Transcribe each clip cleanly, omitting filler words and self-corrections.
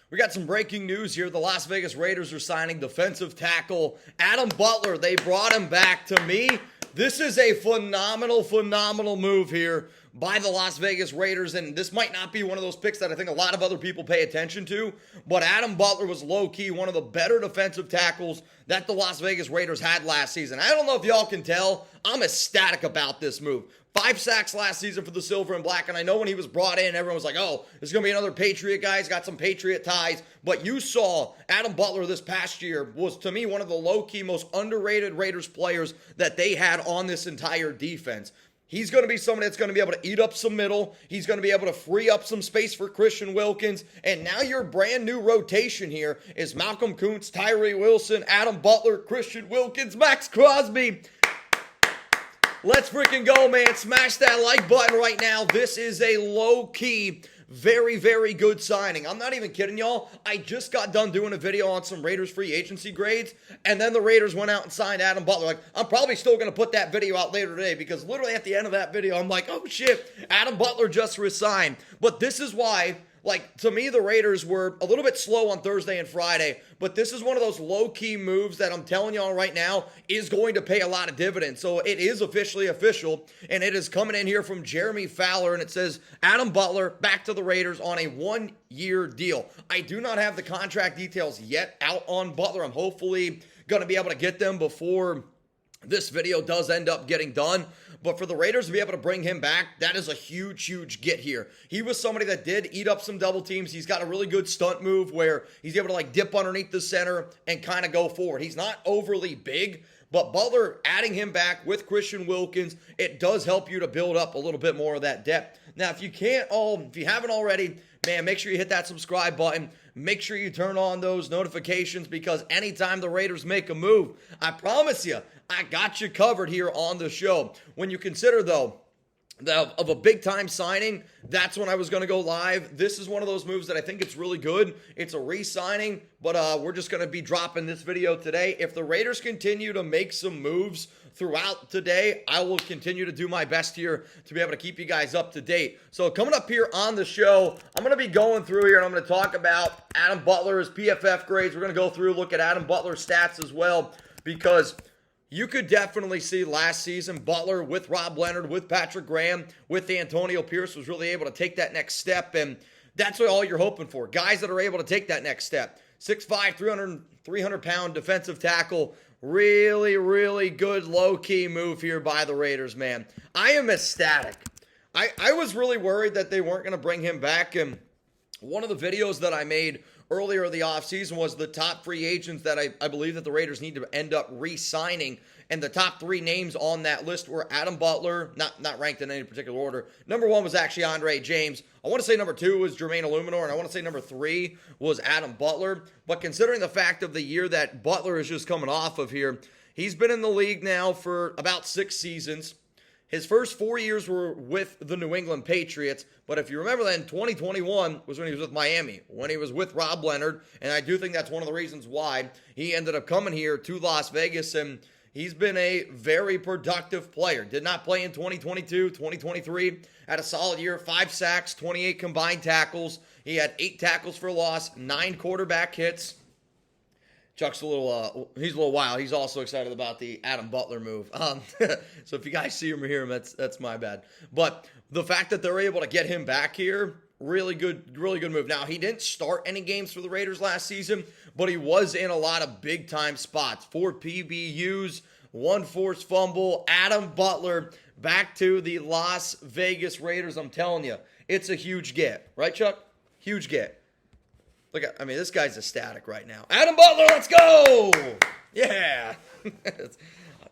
We got some breaking news here. The Las Vegas Raiders are signing defensive tackle Adam Butler. They brought him back. To me, this is a phenomenal move here by the Las Vegas Raiders, and this might not be one of those picks that I think a lot of other people pay attention to, but Adam Butler was low-key one of the better defensive tackles that the Las Vegas Raiders had last season. I don't know if y'all can tell, I'm ecstatic about this move. 5 sacks last season for the Silver and Black, and I know when he was brought in, everyone was like, oh, there's going to be another Patriot guy. He's got some Patriot ties, but you saw Adam Butler this past year was, to me, one of the low-key, most underrated Raiders players that they had on this entire defense. He's going to be somebody that's going to be able to eat up some middle. He's going to be able to free up some space for Christian Wilkins. And now your brand new rotation here is Malcolm Koonce, Tyree Wilson, Adam Butler, Christian Wilkins, Max Crosby. Let's freaking go, man. Smash that like button right now. This is a low-key, very good signing. I'm not even kidding, y'all. I just got done doing a video on some Raiders free agency grades, and then the Raiders went out and signed Adam Butler. Like, I'm probably still going to put that video out later today because literally at the end of that video, I'm like, oh shit, Adam Butler just resigned. But this is why, like, to me, the Raiders were a little bit slow on Thursday and Friday, but this is one of those low-key moves that I'm telling y'all right now is going to pay a lot of dividends. So it is officially official, and it is coming in here from Jeremy Fowler, and it says Adam Butler back to the Raiders on a 1-year deal. I do not have the contract details yet out on Butler. I'm hopefully going to be able to get them before this video does end up getting done. But for the Raiders to be able to bring him back, that is a huge get here. He was somebody that did eat up some double teams. He's got a really good stunt move where he's able to like dip underneath the center and kind of go forward. He's not overly big, but Butler adding him back with Christian Wilkins, it does help you to build up a little bit more of that depth. Now, if you haven't already, man, make sure you hit that subscribe button. Make sure you turn on those notifications because anytime the Raiders make a move, I promise you, I got you covered here on the show. When you consider, though, of a big-time signing, that's when I was going to go live. This is one of those moves that I think it's really good. It's a re-signing, but we're just going to be dropping this video today. If the Raiders continue to make some moves throughout today, I will continue to do my best here to be able to keep you guys up to date. So coming up here on the show, I'm going to be going through here and I'm going to talk about Adam Butler's PFF grades. We're going to go through, look at Adam Butler's stats as well, because you could definitely see last season Butler with Rob Leonard, with Patrick Graham, with Antonio Pierce was really able to take that next step, and that's what all you're hoping for. Guys that are able to take that next step. 6'5", 300-pound defensive tackle. Really good low-key move here by the Raiders, man. I am ecstatic. I was really worried that they weren't going to bring him back, and one of the videos that I made earlier in the offseason was the top free agents that I believe that the Raiders need to end up re-signing. And the top 3 names on that list were Adam Butler, not ranked in any particular order. Number 1 was actually Andre James. I want to say number 2 was Jermaine Illuminor, and I want to say number 3 was Adam Butler. But considering the fact of the year that Butler is just coming off of here, he's been in the league now for about 6 seasons. His first 4 years were with the New England Patriots, but if you remember then, 2021 was when he was with Miami, when he was with Rob Leonard, and I do think that's one of the reasons why he ended up coming here to Las Vegas, and he's been a very productive player. Did not play in 2022, 2023, had a solid year, 5 sacks, 28 combined tackles. He had 8 tackles for loss, 9 quarterback hits. Chuck's he's a little wild. He's also excited about the Adam Butler move. So if you guys see him or hear him, that's my bad. But the fact that they're able to get him back here, really good move. Now, he didn't start any games for the Raiders last season, but he was in a lot of big-time spots. 4 PBUs, 1 forced fumble. Adam Butler back to the Las Vegas Raiders. I'm telling you, it's a huge get. Right, Chuck? Huge get. Look at, this guy's ecstatic right now. Adam Butler, let's go! Yeah.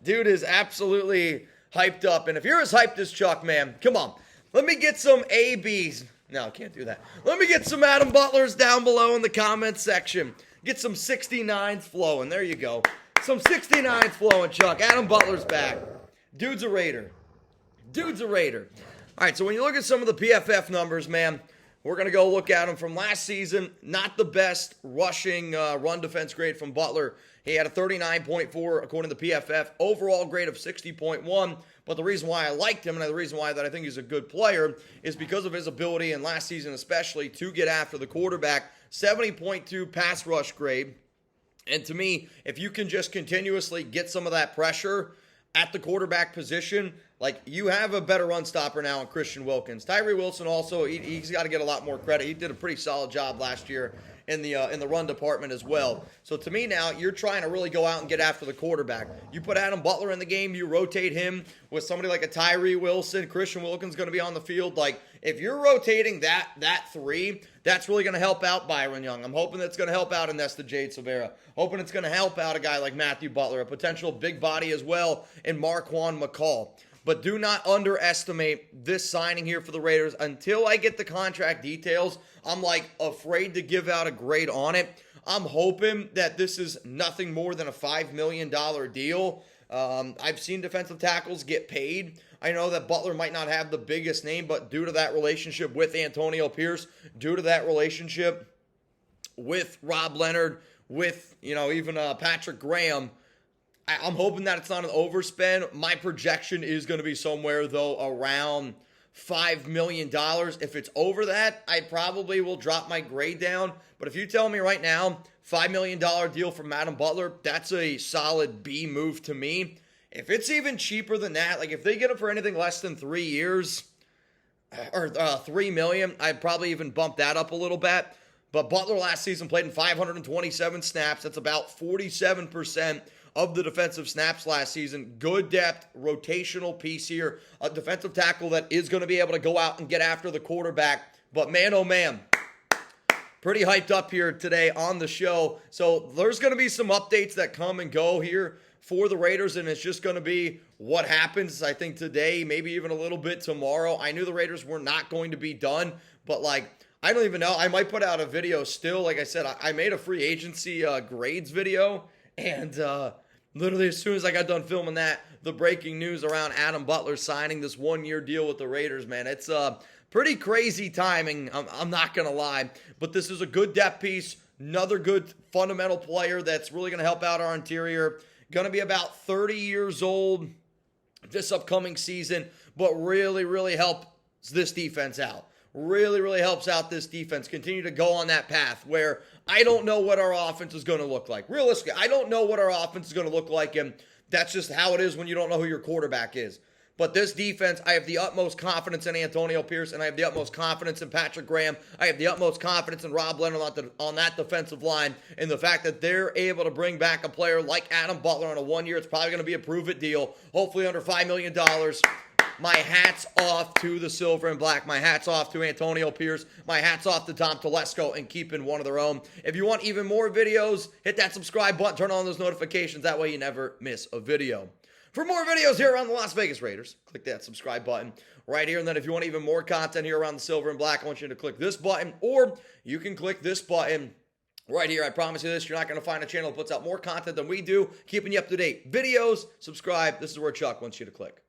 Dude is absolutely hyped up. And if you're as hyped as Chuck, man, come on. Let me get some ABs. No, I can't do that. Let me get some Adam Butlers down below in the comments section. Get some 69s flowing. There you go. Some 69s flowing, Chuck. Adam Butler's back. Dude's a Raider. All right, so when you look at some of the PFF numbers, man, we're going to go look at him from last season. Not the best rushing run defense grade from Butler. He had a 39.4 according to PFF, overall grade of 60.1. But the reason why I liked him and the reason why that I think he's a good player is because of his ability, and last season especially, to get after the quarterback. 70.2 pass rush grade. And to me, if you can just continuously get some of that pressure at the quarterback position, like, you have a better run stopper now in Christian Wilkins. Tyree Wilson also, he's got to get a lot more credit. He did a pretty solid job last year in the run department as well. So to me now, you're trying to really go out and get after the quarterback. You put Adam Butler in the game, you rotate him with somebody like a Tyree Wilson. Christian Wilkins going to be on the field. Like, if you're rotating that three, that's really going to help out Byron Young. I'm hoping that's going to help out Nesta Jade Silvera. Hoping it's going to help out a guy like Matthew Butler, a potential big body as well, and Marquan McCall. But do not underestimate this signing here for the Raiders. Until I get the contract details, I'm like afraid to give out a grade on it. I'm hoping that this is nothing more than a $5 million deal. I've seen defensive tackles get paid. I know that Butler might not have the biggest name, but due to that relationship with Antonio Pierce, due to that relationship with Rob Leonard, with, even Patrick Graham, I'm hoping that it's not an overspend. My projection is going to be somewhere, though, around $5 million. If it's over that, I probably will drop my grade down. But if you tell me right now, $5 million deal from Adam Butler, that's a solid B move to me. If it's even cheaper than that, like if they get him for anything less than 3 years, or $3 million, I'd probably even bump that up a little bit. But Butler last season played in 527 snaps. That's about 47% of the defensive snaps last season. Good depth, rotational piece here. A defensive tackle that is going to be able to go out and get after the quarterback. But man, oh man, pretty hyped up here today on the show. So there's going to be some updates that come and go here for the Raiders, and it's just going to be what happens, I think, today, maybe even a little bit tomorrow. I knew the Raiders were not going to be done, but I don't even know. I might put out a video still. Like I said, I made a free agency grades video, and literally as soon as I got done filming that, the breaking news around Adam Butler signing this one-year deal with the Raiders, man. It's pretty crazy timing, I'm not going to lie. But this is a good depth piece, another good fundamental player that's really going to help out our interior. Going to be about 30 years old this upcoming season, but really, really helps this defense out. Really, really helps out this defense continue to go on that path where I don't know what our offense is going to look like. Realistically, I don't know what our offense is going to look like, and that's just how it is when you don't know who your quarterback is. But this defense, I have the utmost confidence in Antonio Pierce, and I have the utmost confidence in Patrick Graham. I have the utmost confidence in Rob Leonard on that defensive line, and the fact that they're able to bring back a player like Adam Butler on a 1 year, it's probably going to be a prove-it deal, hopefully under $5 million. My hat's off to the silver and black. My hat's off to Antonio Pierce. My hat's off to Tom Telesco and keeping one of their own. If you want even more videos, hit that subscribe button. Turn on those notifications. That way you never miss a video. For more videos here around the Las Vegas Raiders, click that subscribe button right here. And then if you want even more content here around the silver and black, I want you to click this button, or you can click this button right here. I promise you this, you're not going to find a channel that puts out more content than we do, keeping you up to date. Videos, subscribe. This is where Chuck wants you to click.